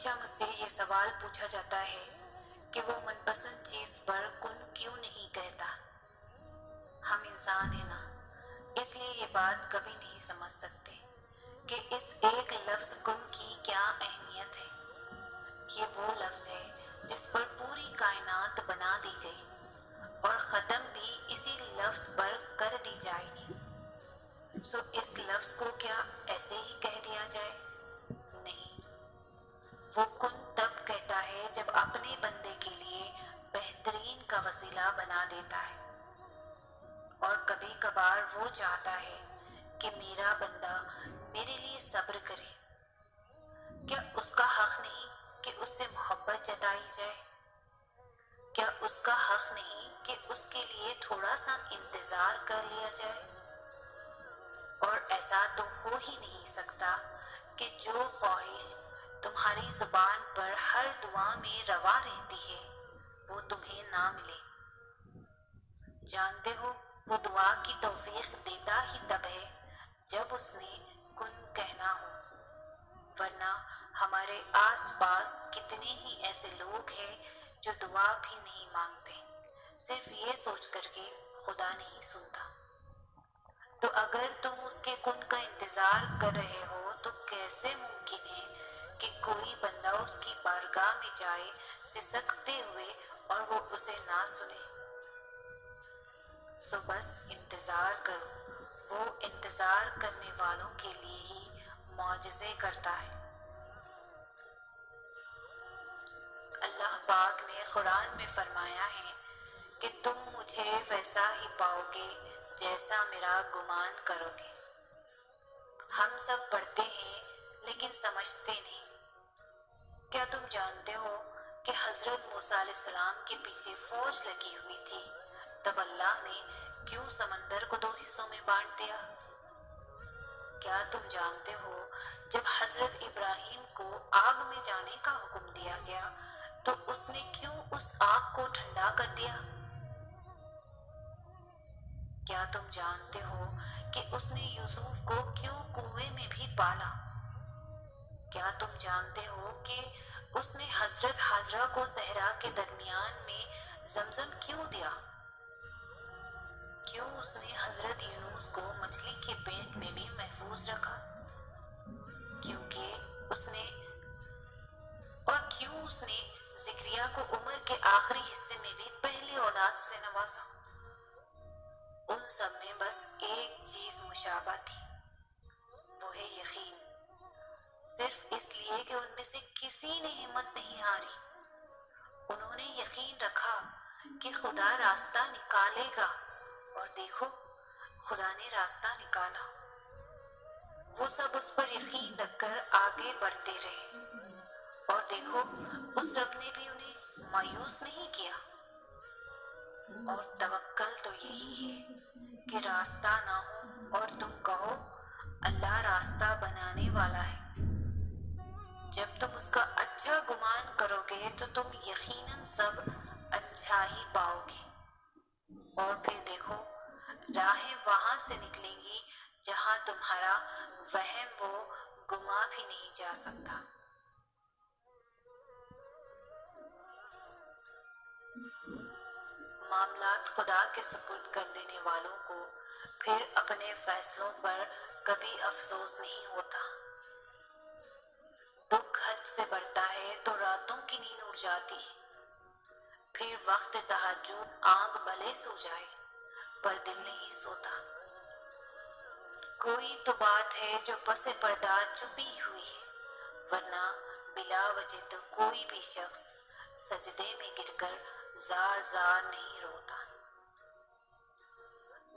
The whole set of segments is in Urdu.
ہمیشہ مجھ سے یہ سوال پوچھا جاتا ہے کہ وہ من پسند چیز پر کن کیوں نہیں کہتا۔ ہم انسان ہیں نا، اس لیے یہ بات کبھی نہیں سمجھ سکتے کہ اس ایک لفظ کن کی کیا اہمیت ہے۔ یہ وہ لفظ ہے جس پر پوری کائنات بنا دی گئی اور ختم بھی اسی لفظ پر کر دی جائے گی۔ سو اس لفظ کو کیا ایسے ہی کہہ دیا جائے؟ نہیں، وہ کن تب کہتا ہے جب اپنے بندے کے لیے بہترین کا وسیلہ بنا دیتا ہے، اور کبھی کبھار وہ چاہتا ہے کہ میرا بندہ میرے لیے صبر کرے۔ کیا اس کا حق نہیں کہ اس سے محبت جتائی جائے؟ کیا اس کا حق نہیں کہ اس کے لیے تھوڑا سا انتظار کر لیا جائے؟ اور ایسا تو ہو ہی نہیں سکتا کہ جو خواہش تمہاری زبان پر ہر دعا میں روا رہتی ہے وہ تمہیں نہ ملے۔ جانتے ہو، وہ دعا کی توفیق دیتا ہی تب ہے جب اس نے کن کہنا ہو، ورنہ ہمارے آس پاس کتنے ہی ایسے لوگ ہیں جو دعا بھی نہیں مانگتے، صرف یہ سوچ کر کے خدا نہیں سنتا۔ تو اگر تم اس کے کن کا انتظار کر رہے ہو تو کیسے ممکن ہے کہ کوئی بندہ اس کی بارگاہ میں جائے سسکتے ہوئے اور وہ اسے نہ سنے؟ سو بس انتظار کرو، وہ انتظار کرنے والوں کے لیے ہی معجزے کرتا ہے۔ اللہ پاک نے قرآن میں فرمایا ہے کہ تم مجھے ویسا ہی پاؤ گے جیسا میرا گمان کرو گے۔ ہم سب پڑھتے ہیں لیکن سمجھتے نہیں۔ کیا تم جانتے ہو کہ حضرت موسیٰ علیہ السلام کے پیچھے فوج لگی ہوئی تھی، تب اللہ نے کیوں سمندر کو 2 حصوں میں بانٹ دیا؟ کیا تم جانتے ہو جب حضرت ابراہیم کو آگ میں جانے کا حکم دیا گیا تو اس نے کیوں اس آگ کو ٹھنڈا کر دیا؟ کیا تم جانتے ہو کہ اس نے یوسف کو کیوں کنویں میں بھی پالا؟ کیا تم جانتے ہو کہ اس نے حضرت حاجرہ کو صحرا کے درمیان میں زمزم کیوں دیا؟ کیوں اس نے حضرت یونس کو مچھلی کے پیٹ میں بھی محفوظ رکھا؟ کیوں اس نے زکریا کو عمر کے آخری حصے میں بھی پہلی اولاد سے نوازا؟ ان سب میں بس ایک چیز مشابہ تھی، وہ ہے یقین۔ صرف اس لیے کہ ان میں سے کسی نے ہمت نہیں ہاری، انہوں نے یقین رکھا کہ خدا راستہ نکالے گا، اور دیکھو خدا نے راستہ نکالا۔ وہ سب اس پر یقین رکھ کر آگے بڑھتے رہے، اور دیکھو اس رب نے بھی انہیں مایوس نہیں کیا۔ اور توکل تو یہی ہے کہ راستہ نہ ہو اور تم کہو اللہ راستہ بنانے والا ہے۔ جب تم اس کا اچھا گمان کرو گے تو تم یقیناً سب اچھا ہی پاؤ گے، اور پھر دیکھو راہیں وہاں سے نکلیں گی جہاں تمہارا وہم و گما بھی نہیں جا سکتا۔ معاملات خدا کے سپرد کر دینے والوں کو پھر اپنے فیصلوں پر کبھی افسوس نہیں ہوتا۔ دکھ حد سے بڑھتا ہے تو راتوں کی نیند اڑ جاتی ہے، پھر وقت تہجد آنکھ بھلے سو جائے پر دل نہیں سوتا۔ کوئی تو بات ہے جو پس پردہ چھپی ہوئی ہے، ورنہ بلا وجہ تو کوئی بھی شخص سجدے میں گر کر زار زار نہیں روتا۔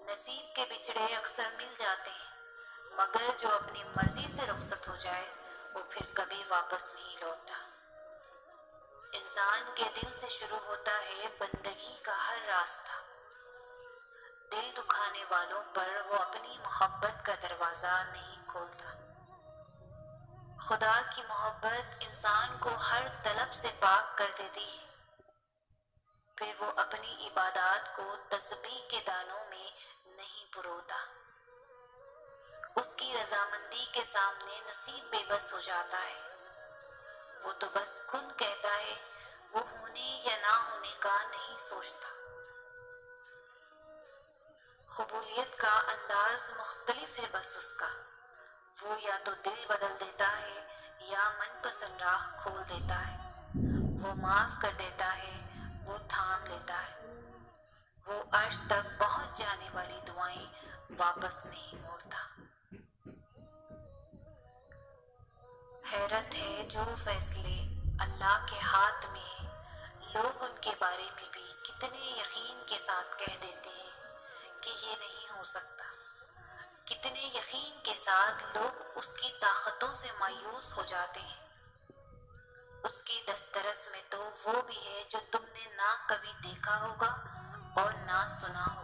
نصیب کے بچھڑے اکثر مل جاتے ہیں، مگر جو اپنی مرضی سے رخصت ہو جائے وہ پھر کبھی واپس نہیں لوٹتا۔ انسان کے دل سے شروع ہوتا ہے بندگی کا ہر راستہ۔ دل دکھانے والوں پر وہ اپنی محبت کا دروازہ نہیں کھولتا۔ خدا کی محبت انسان کو ہر طلب سے پاک کر دیتی ہے، پھر وہ اپنی عبادات کو تسبیح کے دانوں میں نہیں پروتا۔ اس کی رضامندی کے سامنے نصیب بے بس ہو جاتا ہے۔ وہ تو بس کن کہتا ہے، وہ ہونے یا نہ ہونے کا نہیں سوچتا۔ قبولیت کا انداز مختلف ہے بس اس کا، وہ یا تو دل بدل دیتا ہے یا من پسند راہ کھول دیتا ہے، وہ معاف کر دیتا ہے، وہ تھام لیتا ہے، وہ عرش تک پہنچ جانے والی دعائیں واپس نہیں موڑتا۔ حیرت ہے جو فیصلے اللہ کے ہاتھ میں ہیں، لوگ ان کے بارے میں بھی کتنے یقین کے ساتھ کہہ دیتے ہیں کہ یہ نہیں ہو سکتا، کتنے یقین کے ساتھ لوگ اس کی طاقتوں سے مایوس ہو جاتے ہیں۔ اس کی دسترس میں تو وہ بھی ہے جو تم نے نہ کبھی دیکھا ہوگا اور نہ سنا ہوگا۔